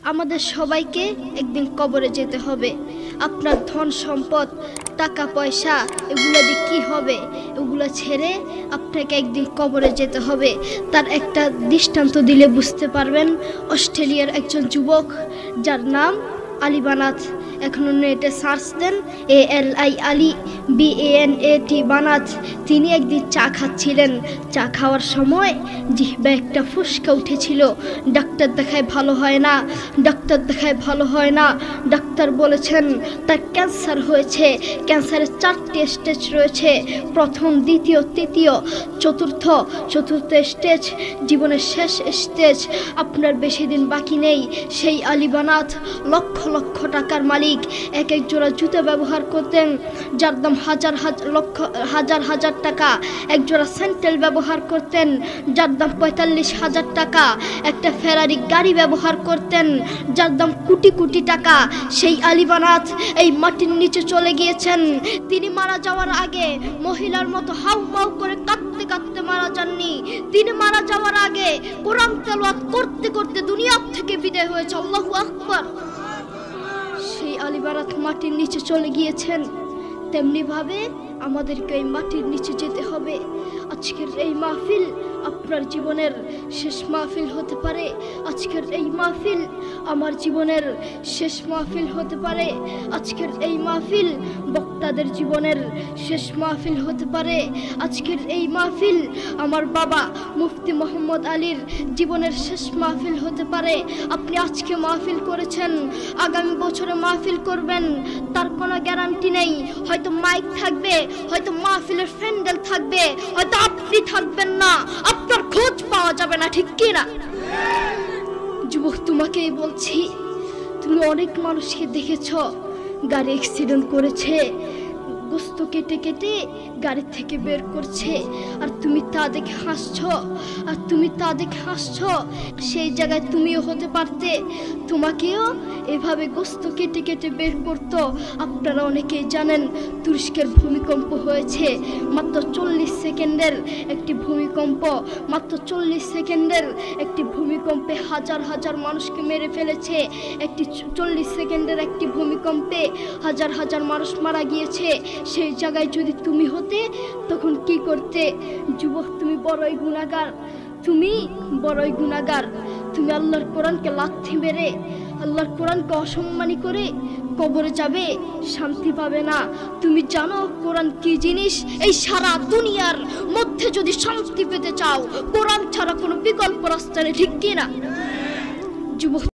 আমাদের সবাইকে একদিন কবরে যেতে হবে। আপনার ধন সম্পদ টাকা পয়সা এগুলো দিয়ে কী হবে? এগুলো ছেড়ে আপনাকে একদিন কবরে যেতে হবে। তার একটা দৃষ্টান্ত দিলে বুঝতে পারবেন। অস্ট্রেলিয়ার একজন যুবক যার নাম আলী বানাত, এখনো নেটে সার্চ দেন ALI আলী BANAT বানাত। তিনি একদিন চা খাচ্ছিলেন। চা খাওয়ার সময় জিহ্বায় একটা ফুসকা উঠেছিল। ডাক্তার দেখায় ভালো হয় না, ডাক্তার দেখায় ভালো হয় না। ডাক্তার বলেছেন তার ক্যান্সার হয়েছে, ক্যান্সারের 4টি স্টেজ রয়েছে, প্রথম দ্বিতীয় তৃতীয় চতুর্থ স্টেজ জীবনের শেষ স্টেজ। আপনার বেশি দিন বাকি নেই। সেই আলী বানাত লক্ষ লক্ষ টাকার মালিক। এক এক জোড়া জুতা ব্যবহার করতেন যার দাম হাজার টাকা। এক জোড়া স্যান্ডেল ব্যবহার করতেন যার দাম 45,000 টাকা। একটা ফেরারি গাড়ি ব্যবহার করতেন যার দাম কোটি কোটি টাকা। সেই আলী বানাত এই মাটির নিচে চলে গিয়েছেন। তিনি মারা যাওয়ার আগে মহিলার মতো হাউমাউ করে কাঁদতে কাঁদতে মারা যাননি। তিনি মারা যাওয়ার আগে কোরআন তেলাওয়াত করতে করতে দুনিয়া থেকে বিদায় হয়েছে। আল্লাহু আকবার। সেই আলী বানাত মাটির নিচে চলে গিয়েছেন। তেমনিভাবে আমাদেরকে এই মাটির নিচে যেতে হবে। আজকের এই মাহফিল আপনার জীবনের শেষ মাহফিল হতে পারে। আজকের এই মাহফিল আমার জীবনের শেষ মাহফিল হতে পারে। আজকের এই মাহফিল বক্তাদের জীবনের শেষ মাহফিল হতে পারে। আজকের এই মাহফিল আমার বাবা মুফতি মোহাম্মদ আলীর জীবনের শেষ মাহফিল হতে পারে। আপনি আজকে মাহফিল করেছেন, আগামী বছরে মাহফিল করবেন তার কোনো গ্যারান্টি নেই। হয়তো মাইক থাকবে, হয়তো মাহফিলের প্যান্ডেল থাকবে, হয়তো আপনি থাকবেন না, আপনার খোঁজ পাওয়া যাবে না, ঠিক কি না? যুবক, তোমাকেই বলছি, তুমি অনেক মানুষকে দেখেছো গাড়ি অ্যাক্সিডেন্ট করেছে, গোস্ত কেটে কেটে গাড়ি থেকে বের করছে, আর তুমি তা দেখে হাসছো। সেই জায়গায় তুমিও হতে পারতে, তোমাকেও এভাবে গোস্ত কেটে কেটে বের করতো। আপনারা অনেকেই জানেন তুরস্কের ভূমিকম্প হয়েছে, মাত্র 40 সেকেন্ডের একটি ভূমিকম্প। মাত্র 40 সেকেন্ডের একটি ভূমিকম্পে হাজার হাজার মানুষকে মেরে ফেলেছে। একটি 40 সেকেন্ডের একটি ভূমিকম্পে হাজার হাজার মানুষ মারা গিয়েছে। সেই জায়গায় যদি তুমি হতে তখন কি করতে? যুবক, তুমি বড়ই গুনাহগার, তুমি বড়ই গুনাহগার। তুমি আল্লাহর কোরআনকে লাথি মেরে, আল্লাহর কোরআনকে অসম্মানী করে কবরে যাবে, শান্তি পাবে না। তুমি জানো কোরআন কি জিনিস? এই সারা দুনিয়ার মধ্যে যদি শান্তি পেতে চাও, কোরআন ছাড়া কোনো বিকল্প রাস্তা নেই, ঠিক কি না? যুবক,